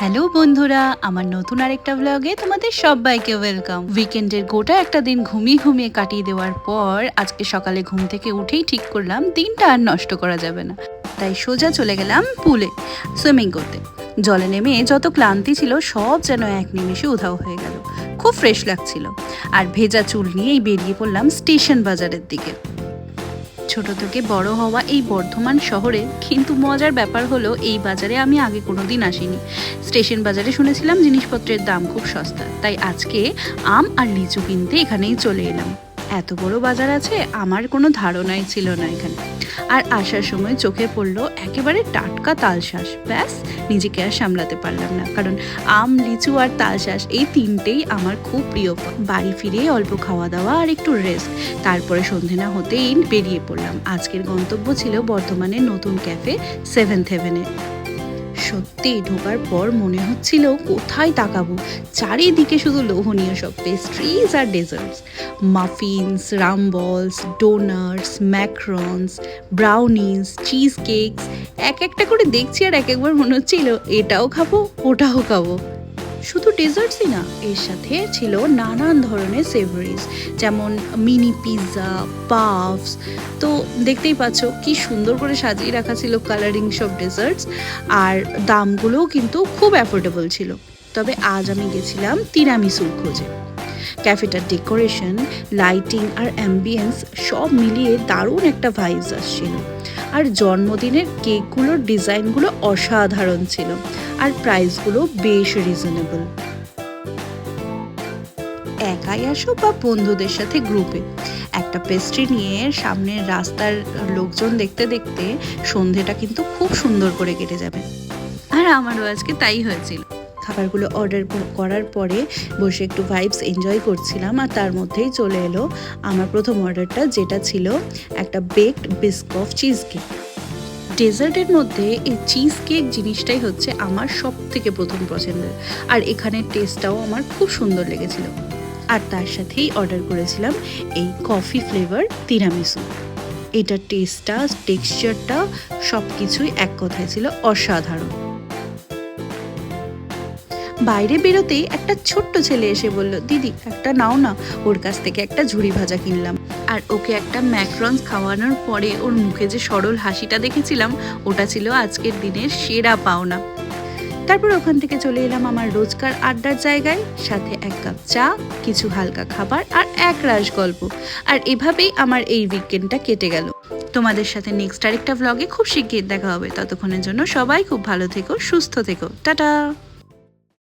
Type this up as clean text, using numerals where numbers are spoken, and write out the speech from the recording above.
Hello বন্ধুরা, আমার নতুন আরেকটা ব্লগে তোমাদের সবাইকে ওয়েলকাম। উইকেন্ডের গোটা একটা দিন ঘুমিয়ে ঘুমিয়ে কাটিয়ে দেওয়ার পর আজকে সকালে ঘুম থেকে উঠেই ঠিক করলাম দিনটা আর নষ্ট করা যাবে না, তাই সোজা চলে গেলাম পুলে সুইমিং করতে। জলে নেমে যত ক্লান্তি ছিল সব যেন এক নিমেষে উধাও হয়ে গেল। খুব ফ্রেশ লাগছিল, আর ভেজা চুল নিয়েই বেরিয়ে পড়লাম স্টেশন বাজারের দিকে। ছোট থেকে বড় হওয়া এই বর্ধমান শহরে, কিন্তু মজার ব্যাপার হলো এই বাজারে আমি আগে কোনোদিন আসিনি। স্টেশন বাজারে শুনেছিলাম জিনিসপত্রের দাম খুব সস্তা, তাই আজকে আম আর লিচু কিনতে এখানেই চলে এলাম। এত বড় বাজার আছে আমার কোনো ধারণাই ছিল না এখানে। আর আসার সময় চোখে পড়লো একেবারে টাটকা তালশাঁস। ব্যাস, নিজেকে আর সামলাতে পারলাম না, কারণ আম, লিচু আর তালশাঁস এই তিনটেই আমার খুব প্রিয় ফল। বাড়ি ফিরে অল্প খাওয়া দাওয়া আর একটু রেস্ট, তারপরে সন্ধে না হতেই বেরিয়ে পড়লাম। আজকের গন্তব্য ছিল বর্ধমানের নতুন ক্যাফে সেভেন্থ হেভেনে। সত্যি ঢোকার পর মনে হচ্ছিল কোথায় তাকাবো, চারিদিকে শুধু লোভনীয় সব পেস্ট্রিজ আর ডেজার্টস। মাফিনস, রামবলস, doughnuts, macarons, brownies, cheesecakes, এক একটা করে দেখছি আর এক একবার মনে হচ্ছিল এটাও খাবো ওটাও খাবো। শুধু ডেজার্টসই না, এর সাথে ছিল নানান ধরনের সেভারিজ, যেমন মিনি পিৎজা, পাফস। তো দেখতেই পাচ্ছ কি সুন্দর করে সাজিয়ে রাখা ছিল কালারিং সব ডেজার্টস, আর দামগুলোও কিন্তু খুব অ্যাফোর্ডেবল ছিল। তবে আজ আমি গেছিলাম তিরামিসুর খোঁজে। ক্যাফেটার ডেকোরেশন, লাইটিং আর অ্যাম্বিয়েন্স সব মিলিয়ে দারুণ একটা ভাইবস আসছিল। আর জন্মদিনের কেকগুলোর ডিজাইনগুলো অসাধারণ ছিল, আর প্রাইসগুলো বেশ রিজনেবল। একাই আসো বা বন্ধুদের সাথে গ্রুপে, একটা পেস্ট্রি নিয়ে সামনের রাস্তার লোকজন দেখতে দেখতে সন্ধেটা কিন্তু খুব সুন্দর করে কেটে যাবে। আর আমারও আজকে তাই হয়েছিল। খাবারগুলো অর্ডার করার পরে বসে একটু ভাইবস এনজয় করছিলাম, আর তার মধ্যেই চলে এলো আমার প্রথম অর্ডারটা, যেটা ছিল একটা বেকড বিস্কফ চিজ কেক। ডেজার্টের মধ্যে এই চিজ কেক জিনিসটাই হচ্ছে আমার সব থেকে প্রথম পছন্দের, আর এখানের টেস্টটাও আমার খুব সুন্দর লেগেছিল। আর তার সাথেই অর্ডার করেছিলাম এই কফি ফ্লেভার তিরামিসু। এটার টেস্টটা, টেক্সচারটা সব কিছুই এক কথায় ছিল অসাধারণ। বাইরে বেরোতেই একটা ছোট্ট ছেলে এসে বলল, দিদি একটা নাও না। ওর কাছ থেকে একটা ঝুড়ি ভাজা কিনলাম, আর ওকে একটা ম্যাক্রনস খাওয়ানোর পরে ওর মুখে যে সরল হাসিটা দেখেছিলাম, ওটা ছিল আজকের দিনের সেরা পাওনা। তারপর ওখান থেকে চলে এলাম আমার রোজকার আড্ডার জায়গায়, সাথে এক কাপ চা, কিছু হালকা খাবার আর এক রাশ গল্প। আর এভাবেই আমার এই উইকেন্ডটা কেটে গেল। তোমাদের সাথে নেক্সট আরেকটা ভ্লগে খুব শিগগির দেখা হবে। ততক্ষণের জন্য সবাই খুব ভালো থেকো, সুস্থ থেকো, টাটা।